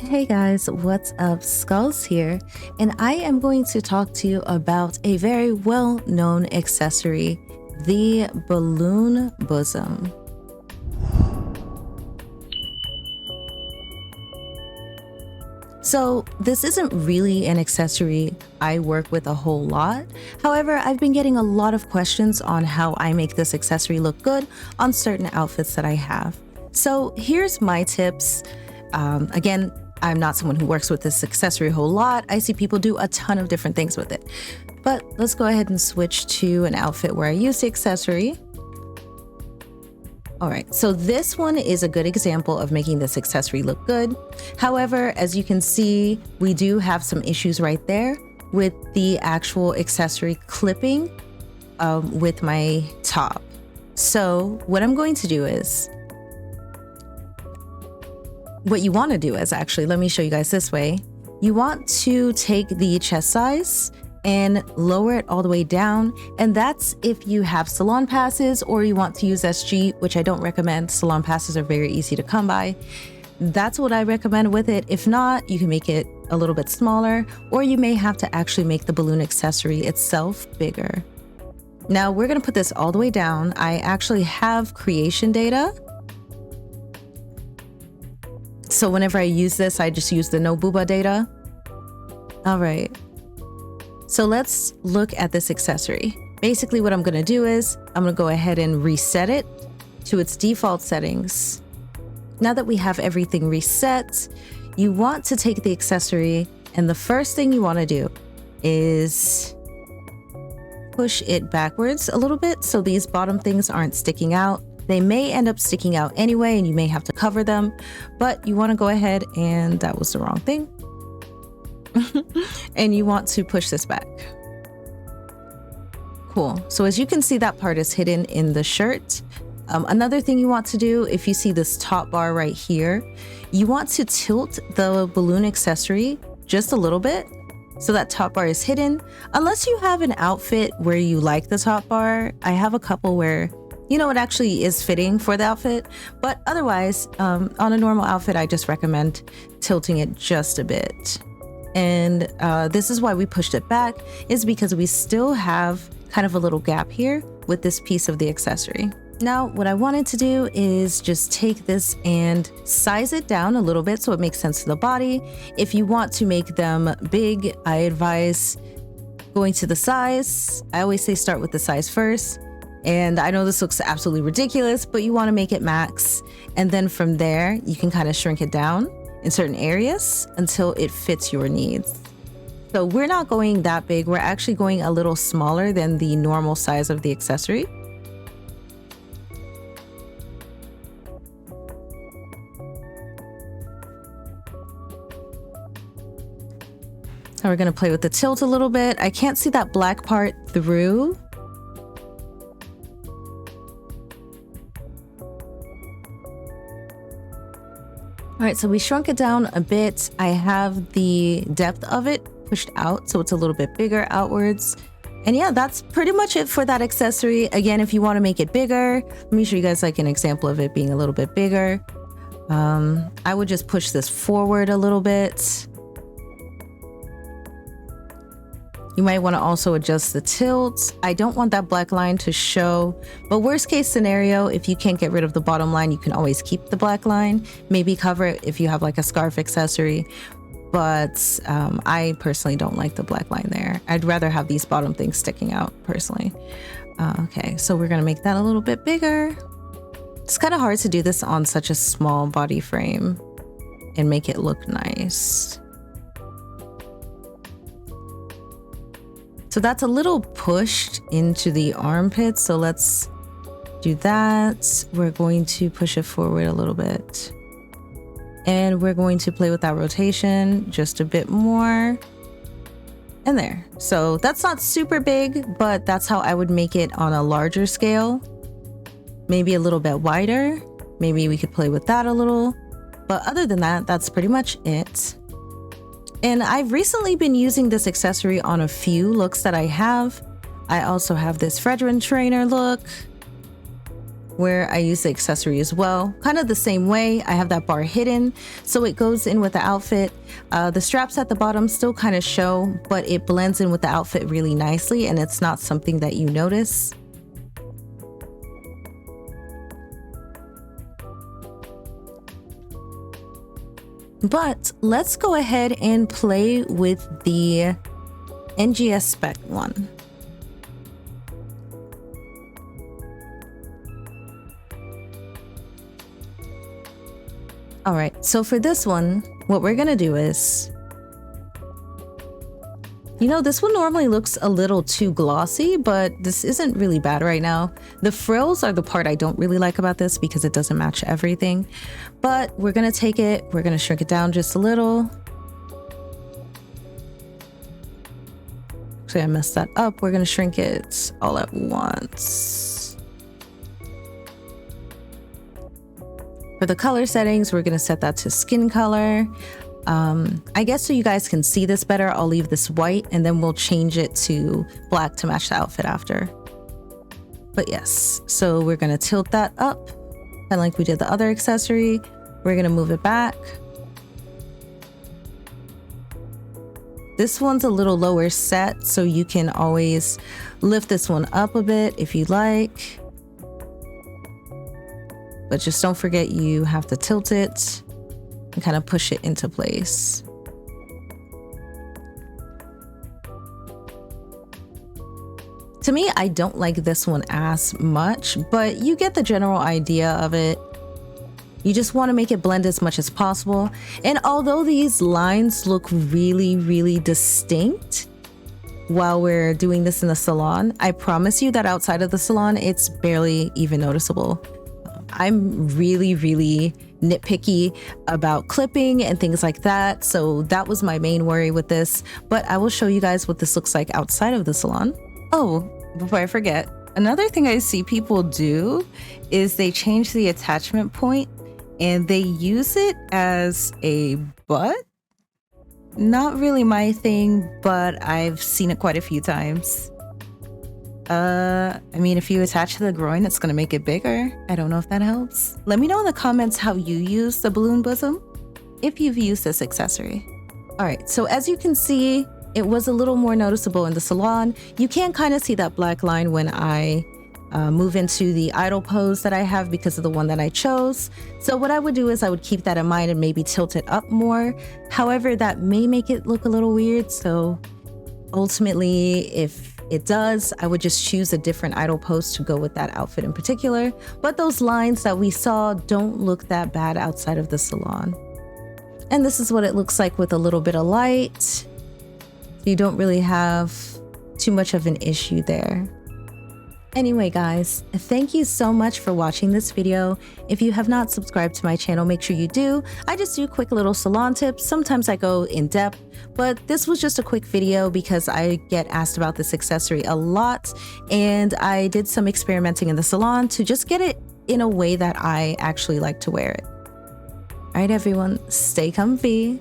Hey guys, what's up? Skulls here, and I am going to talk to you about a very well-known accessory, the balloon bosom. So this isn't really an accessory I work with a whole lot. However, I've been getting a lot of questions on how I make this accessory look good on certain outfits that I have. So here's my tips. Again, I'm not someone who works with this accessory a whole lot. I see people do a ton of different things with it. But let's go ahead and switch to an outfit where I use the accessory. All right, so this one is a good example of making this accessory look good. However, as you can see, we do have some issues right there with the actual accessory clipping with my top. So what I'm going to do is, what you want to do is actually, let me show you guys this way. You want to take the chest size and lower it all the way down. And that's if you have salon passes or you want to use SG, which I don't recommend. Salon passes are very easy to come by. That's what I recommend with it. If not, you can make it a little bit smaller, or you may have to actually make the balloon accessory itself bigger. Now we're going to put this all the way down. I actually have creation data. So whenever I use this, I just use the no booba data. All right. So let's look at this accessory. Basically what I'm going to do is I'm going to go ahead and reset it to its default settings. Now that we have everything reset, you want to take the accessory, and the first thing you want to do is push it backwards a little bit so these bottom things aren't sticking out. They may end up sticking out anyway, and you may have to cover them, but you want to go ahead, and that was the wrong thing. And you want to push this back. Cool. So as you can see, that part is hidden in the shirt. Another thing you want to do, if you see this top bar right here, you want to tilt the balloon accessory just a little bit so that top bar is hidden. Unless you have an outfit where you like the top bar. I have a couple where, you know, it actually is fitting for the outfit, but otherwise, on a normal outfit, I just recommend tilting it just a bit. And this is why we pushed it back, is because we still have kind of a little gap here with this piece of the accessory. Now, what I wanted to do is just take this and size it down a little bit so it makes sense to the body. If you want to make them big, I advise going to the size. I always say start with the size first. And I know this looks absolutely ridiculous, but you want to make it max. And then from there, you can kind of shrink it down in certain areas until it fits your needs. So we're not going that big. We're actually going a little smaller than the normal size of the accessory. Now we're going to play with the tilt a little bit. I can't see that black part through. All right, so we shrunk it down a bit. I have the depth of it pushed out, so it's a little bit bigger outwards. And yeah, that's pretty much it for that accessory. Again, if you want to make it bigger, let me show you guys like an example of it being a little bit bigger. I would just push this forward a little bit. You might want to also adjust the tilt. I don't want that black line to show, but worst case scenario, if you can't get rid of the bottom line, you can always keep the black line, maybe cover it if you have like a scarf accessory. But I personally don't like the black line there. I'd rather have these bottom things sticking out personally. Okay, so we're gonna make that a little bit bigger. It's kind of hard to do this on such a small body frame and make it look nice. So that's a little pushed into the armpit. So let's do that. We're going to push it forward a little bit. And we're going to play with that rotation just a bit more. And there. So that's not super big, but that's how I would make it on a larger scale. Maybe a little bit wider. Maybe we could play with that a little. But other than that, that's pretty much it. And I've recently been using this accessory on a few looks that I have. I also have this Fredrin trainer look. where I use the accessory as well. Kind of the same way, I have that bar hidden, so it goes in with the outfit. The straps at the bottom still kind of show, but it blends in with the outfit really nicely, and it's not something that you notice. But let's go ahead and play with the NGS spec one. All right, so for this one, what we're gonna do is, you know, this one normally looks a little too glossy, but this isn't really bad right now. The frills are the part I don't really like about this because it doesn't match everything. But we're gonna take it, we're gonna shrink it down just a little. Actually, I messed that up. We're gonna shrink it all at once. For the color settings, we're gonna set that to skin color. I guess so you guys can see this better, I'll leave this white and then we'll change it to black to match the outfit after. But yes, so we're gonna tilt that up, kind of like we did the other accessory. We're gonna move it back. This one's a little lower set, so you can always lift this one up a bit if you like. But just don't forget you have to tilt it and kind of push it into place. To me, I don't like this one as much, but you get the general idea of it. You just want to make it blend as much as possible. And although these lines look really, really distinct while we're doing this in the salon, I promise you that outside of the salon, it's barely even noticeable. I'm really, really nitpicky about clipping and things like that. So that was my main worry with this, but I will show you guys what this looks like outside of the salon. Oh, before I forget, another thing I see people do is they change the attachment point and they use it as a butt. Not really my thing, but I've seen it quite a few times. I mean, if you attach to the groin, it's gonna make it bigger. I don't know if that helps. Let me know in the comments how you use the balloon bosom, if you've used this accessory. All right, so as you can see, it was a little more noticeable in the salon. You can kind of see that black line when I move into the idle pose that I have because of the one that I chose. So what I would do is I would keep that in mind and maybe tilt it up more. However, that may make it look a little weird. So ultimately, if it does, I would just choose a different idle pose to go with that outfit in particular. But those lines that we saw don't look that bad outside of the salon. And this is what it looks like with a little bit of light. You don't really have too much of an issue there. Anyway, guys, thank you so much for watching this video. If you have not subscribed to my channel, make sure you do. I just do quick little salon tips. Sometimes I go in depth, but this was just a quick video because I get asked about this accessory a lot, and I did some experimenting in the salon to just get it in a way that I actually like to wear it. All right, everyone, stay comfy.